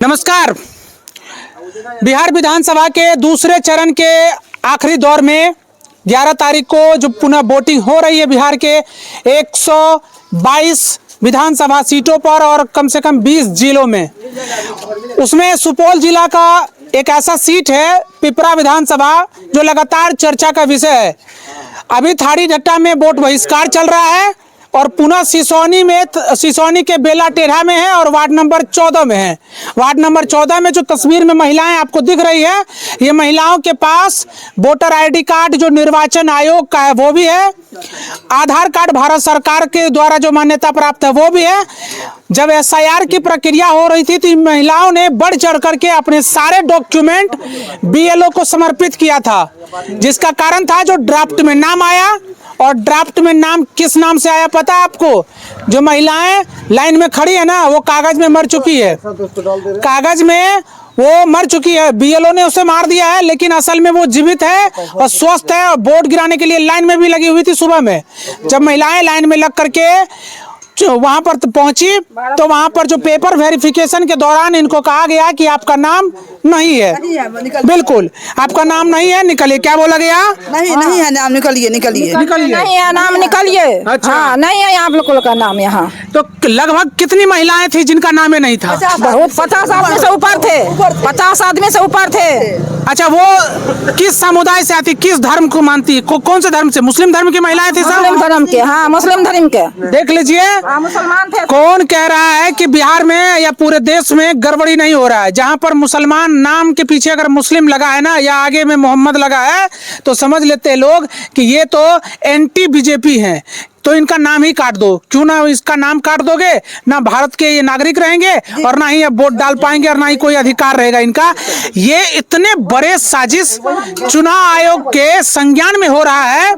नमस्कार। बिहार विधानसभा के दूसरे चरण के आखिरी दौर में 11 तारीख को जो पुनः वोटिंग हो रही है बिहार के 122 विधानसभा सीटों पर और कम से कम 20 जिलों में, उसमें सुपौल जिला का एक ऐसा सीट है पिपरा विधानसभा जो लगातार चर्चा का विषय है। अभी थाड़ी ढट्टा में वोट बहिष्कार चल रहा है और पुनः सिसोनी के बेला टेढ़ा में है और वार्ड नंबर 14 में है। वार्ड नंबर 14 में जो तस्वीर में महिलाएं आपको दिख रही है, ये महिलाओं के पास वोटर आईडी कार्ड जो निर्वाचन आयोग का है वो भी है, आधार कार्ड भारत सरकार के द्वारा जो मान्यता प्राप्त है वो भी है। जब एसआईआर की प्रक्रिया हो रही थी तो महिलाओं ने बढ़ चढ़ करके अपने सारे डॉक्यूमेंट बीएलओ को समर्पित किया था, जिसका कारण था जो ड्राफ्ट में नाम आया। और ड्राफ्ट में नाम किस नाम से आया पता है आपको? जो महिलाएं लाइन में खड़ी है ना, वो कागज में मर चुकी है, कागज में वो मर चुकी है, बीएलओ ने उसे मार दिया है, लेकिन असल में वो जीवित है और स्वस्थ है और वोट गिराने के लिए लाइन में भी लगी हुई थी। सुबह में जब महिलाएं लाइन में लग करके वहां पर पहुंची तो वहां पर जो पेपर वेरिफिकेशन के दौरान इनको कहा गया कि आपका नाम नहीं है, बिल्कुल आपका नाम नहीं है, निकलिए। क्या बोला गया? नहीं है नाम, निकलिए निकलिए नहीं है नाम, निकलिए। अच्छा। हाँ, नहीं है आप लोगों का नाम यहाँ। तो लगभग कितनी महिलाएं थी जिनका नाम नहीं था? बहुत 50 आदमी से ऊपर थे, 50 आदमी से ऊपर थे। अच्छा, वो किस समुदाय से आती, किस धर्म को मानती है? कौन से धर्म से? मुस्लिम धर्म की महिलाएं थी? मुस्लिम धर्म के। हाँ, मुस्लिम धर्म के। देख लीजिए, मुसलमान थे। कौन कह रहा है कि बिहार में या पूरे देश में गड़बड़ी नहीं हो रहा है? जहां पर मुसलमान नाम के पीछे अगर मुस्लिम लगा है ना, या आगे में मोहम्मद लगा है, तो समझ लेते हैं लोग कि ये तो एंटी बीजेपी हैं, तो इनका नाम ही काट दो। क्यों ना इसका नाम काट दोगे? ना भारत के ये नागरिक रहेंगे और ना ही वोट डाल पाएंगे और ना ही कोई अधिकार रहेगा इनका। ये इतने बड़े साजिश चुनाव आयोग के संज्ञान में हो रहा है।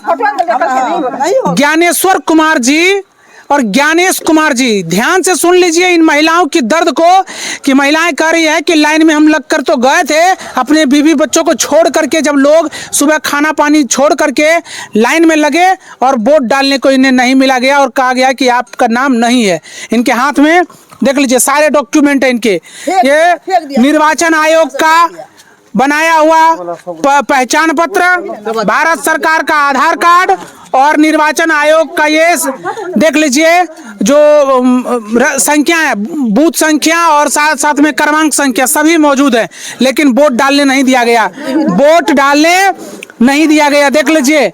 ज्ञानेश्वर कुमार जी और ज्ञानेश कुमार जी, ध्यान से सुन लीजिए इन महिलाओं की दर्द को, कि महिलाएं कह रही है कि लाइन में हम लग कर तो गए थे, अपने बीवी बच्चों को छोड़ करके, जब लोग सुबह खाना पानी छोड़ करके लाइन में लगे और वोट डालने को इन्हें नहीं मिला गया और कहा गया कि आपका नाम नहीं है। इनके हाथ में देख लीजिए सारे डॉक्यूमेंट है इनके, ये निर्वाचन आयोग का बनाया हुआ पहचान पत्र, भारत सरकार का आधार कार्ड और निर्वाचन आयोग का ये देख लीजिए जो संख्या है, बूथ संख्या और साथ साथ में क्रमांक संख्या सभी मौजूद है, लेकिन वोट डालने नहीं दिया गया, वोट डालने नहीं दिया गया। देख लीजिए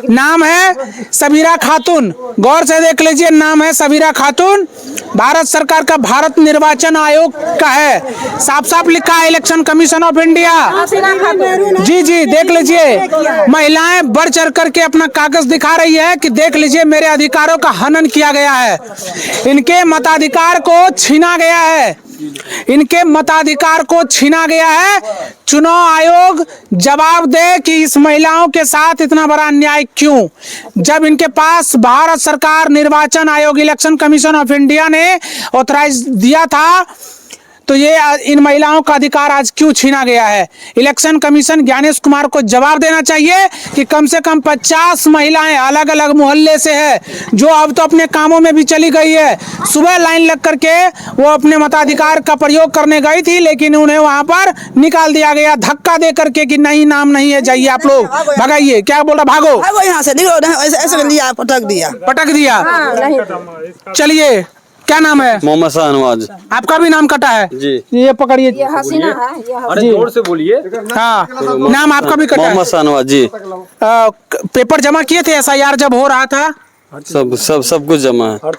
नाम है सबीरा खातून, गौर से देख लीजिए, नाम है सबीरा खातून, भारत सरकार का भारत निर्वाचन आयोग का है, साफ साफ लिखा है इलेक्शन कमीशन ऑफ इंडिया। जी जी देख लीजिए, महिलाएं बढ़ चढ़ करके अपना कागज दिखा रही है कि देख लीजिए मेरे अधिकारों का हनन किया गया है, इनके मताधिकार को छीना गया है, इनके मताधिकार को छीना गया है। चुनाव आयोग जवाब दे कि इस महिलाओं के साथ इतना बड़ा अन्याय क्यों, जब इनके पास भारत सरकार निर्वाचन आयोग इलेक्शन कमीशन ऑफ इंडिया ने ऑथराइज दिया था, तो ये इन महिलाओं का अधिकार आज क्यों छीना गया है? इलेक्शन कमीशन ज्ञानेश कुमार को जवाब देना चाहिए कि कम से कम 50 महिलाएं अलग अलग मोहल्ले से है, जो अब तो अपने कामों में भी चली गई है, सुबह लाइन लग करके वो अपने मताधिकार का प्रयोग करने गई थी, लेकिन उन्हें वहां पर निकाल दिया गया धक्का दे करके कि नहीं नाम नहीं है, जाइए आप लोग, भगाइए। क्या बोल रहा? भागो यहाँ से, पटक दिया। चलिए, क्या नाम है? मोहम्मद शाहनवाज। आपका भी नाम कटा है जी। ये पकड़िए, ये हसीना है, ये अरे जोर से बोलिए। हाँ, नाम आपका भी कटा है? मोहम्मद शाहनवाज जी। पेपर जमा किए थे एसआईआर जब हो रहा था? सब कुछ जमा है।